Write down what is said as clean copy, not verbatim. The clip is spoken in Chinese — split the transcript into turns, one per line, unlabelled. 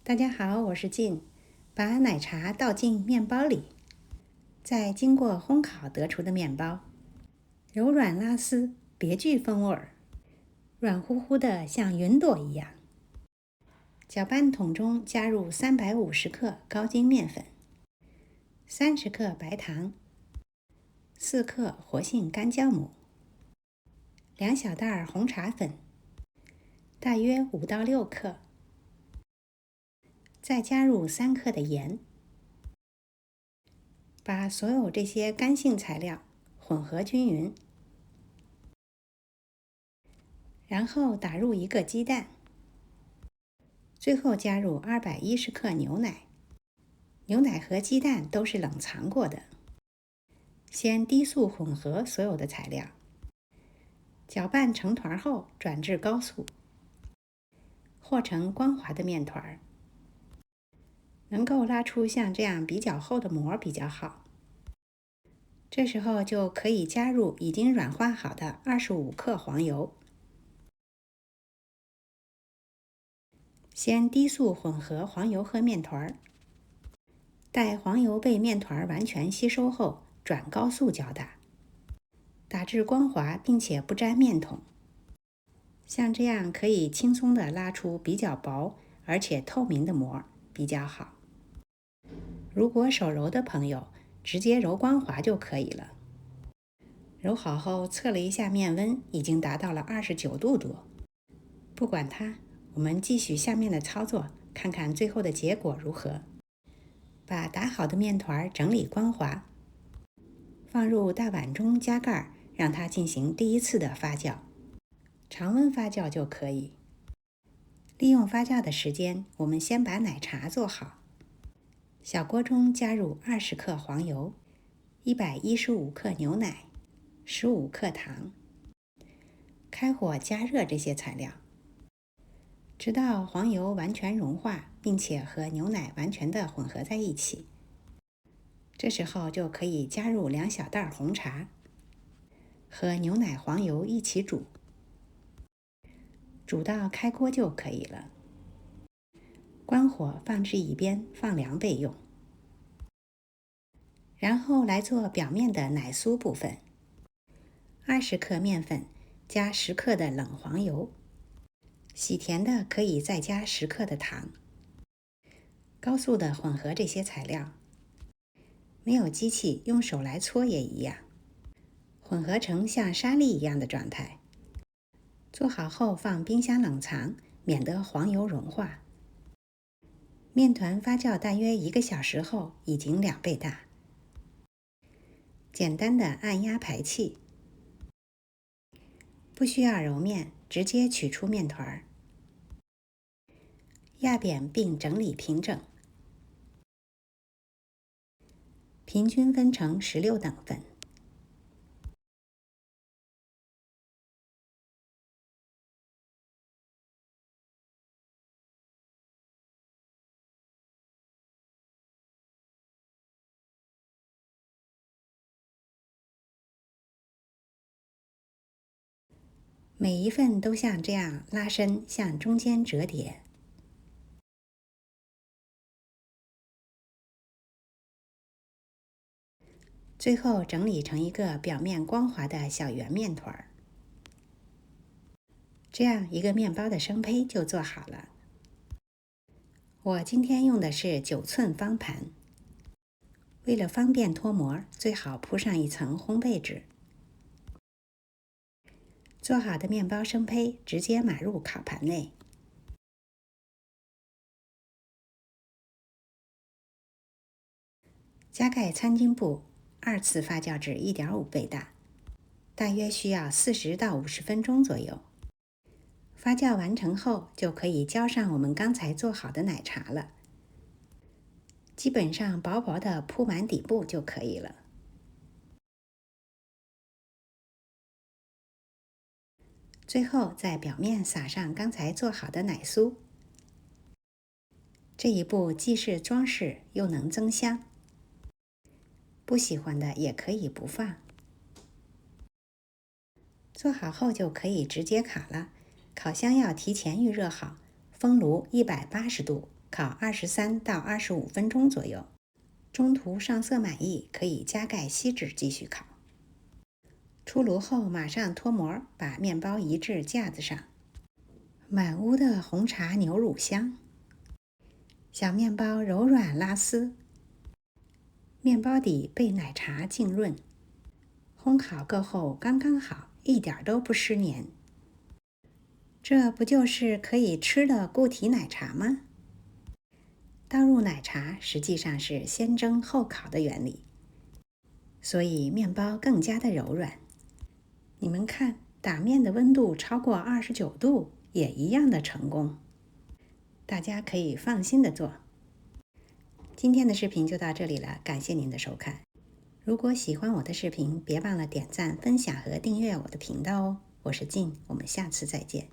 大家好，我是静。把奶茶倒进面包里，再经过烘烤得出的面包，柔软拉丝，别具风味儿，软乎乎的像云朵一样。搅拌桶中加入350克高筋面粉，30克白糖，4克活性干酵母，2小袋红茶粉，大约5到6克。再加入3克的盐，把所有这些干性材料混合均匀，然后打入1个鸡蛋，最后加入210克牛奶。牛奶和鸡蛋都是冷藏过的。先低速混合所有的材料，搅拌成团后转至高速，和成光滑的面团。能够拉出像这样比较厚的膜比较好。这时候就可以加入已经软化好的25克黄油，先低速混合黄油和面团，待黄油被面团完全吸收后，转高速搅打，打至光滑并且不沾面桶。像这样可以轻松地拉出比较薄而且透明的膜，比较好。如果手揉的朋友，直接揉光滑就可以了。揉好后测了一下面温，已经达到了29度多。不管它，我们继续下面的操作，看看最后的结果如何。把打好的面团整理光滑，放入大碗中加盖，让它进行第一次的发酵。常温发酵就可以。利用发酵的时间，我们先把奶茶做好。小锅中加入20克黄油，115克牛奶，15克糖。开火加热这些材料，直到黄油完全融化，并且和牛奶完全的混合在一起。这时候就可以加入2小袋红茶，和牛奶黄油一起煮，煮到开锅就可以了。关火放置一边，放凉备用。然后来做表面的奶酥部分，20克面粉加10克的冷黄油，喜甜的可以再加10克的糖。高速的混合这些材料，没有机器用手来搓也一样，混合成像沙粒一样的状态。做好后放冰箱冷藏，免得黄油融化。面团发酵大约1个小时后，已经2倍大。简单的按压排气，不需要揉面，直接取出面团，压扁并整理平整，平均分成16等份。每一份都像这样拉伸，向中间折叠。最后整理成一个表面光滑的小圆面团。这样一个面包的生胚就做好了。我今天用的是9寸方盘，为了方便脱模，最好铺上一层烘焙纸。做好的面包生胚直接码入烤盘内，加盖餐巾布，2次发酵至1.5倍大，大约需要40到50分钟左右。发酵完成后，就可以浇上我们刚才做好的奶茶了。基本上薄薄的铺满底部就可以了。最后在表面撒上刚才做好的奶酥。这一步既是装饰，又能增香。不喜欢的也可以不放。做好后就可以直接烤了，烤箱要提前预热好，封炉180度，烤23到25分钟左右。中途上色满意，可以加盖锡纸继续烤。出炉后马上脱模，把面包移至架子上。满屋的红茶牛乳香，小面包柔软拉丝，面包底被奶茶浸润，烘烤够后刚刚好，一点都不湿黏。这不就是可以吃的固体奶茶吗？倒入奶茶实际上是先蒸后烤的原理，所以面包更加的柔软。你们看，打面的温度超过29度也一样的成功，大家可以放心的做。今天的视频就到这里了，感谢您的收看。如果喜欢我的视频，别忘了点赞、分享和订阅我的频道哦。我是静，我们下次再见。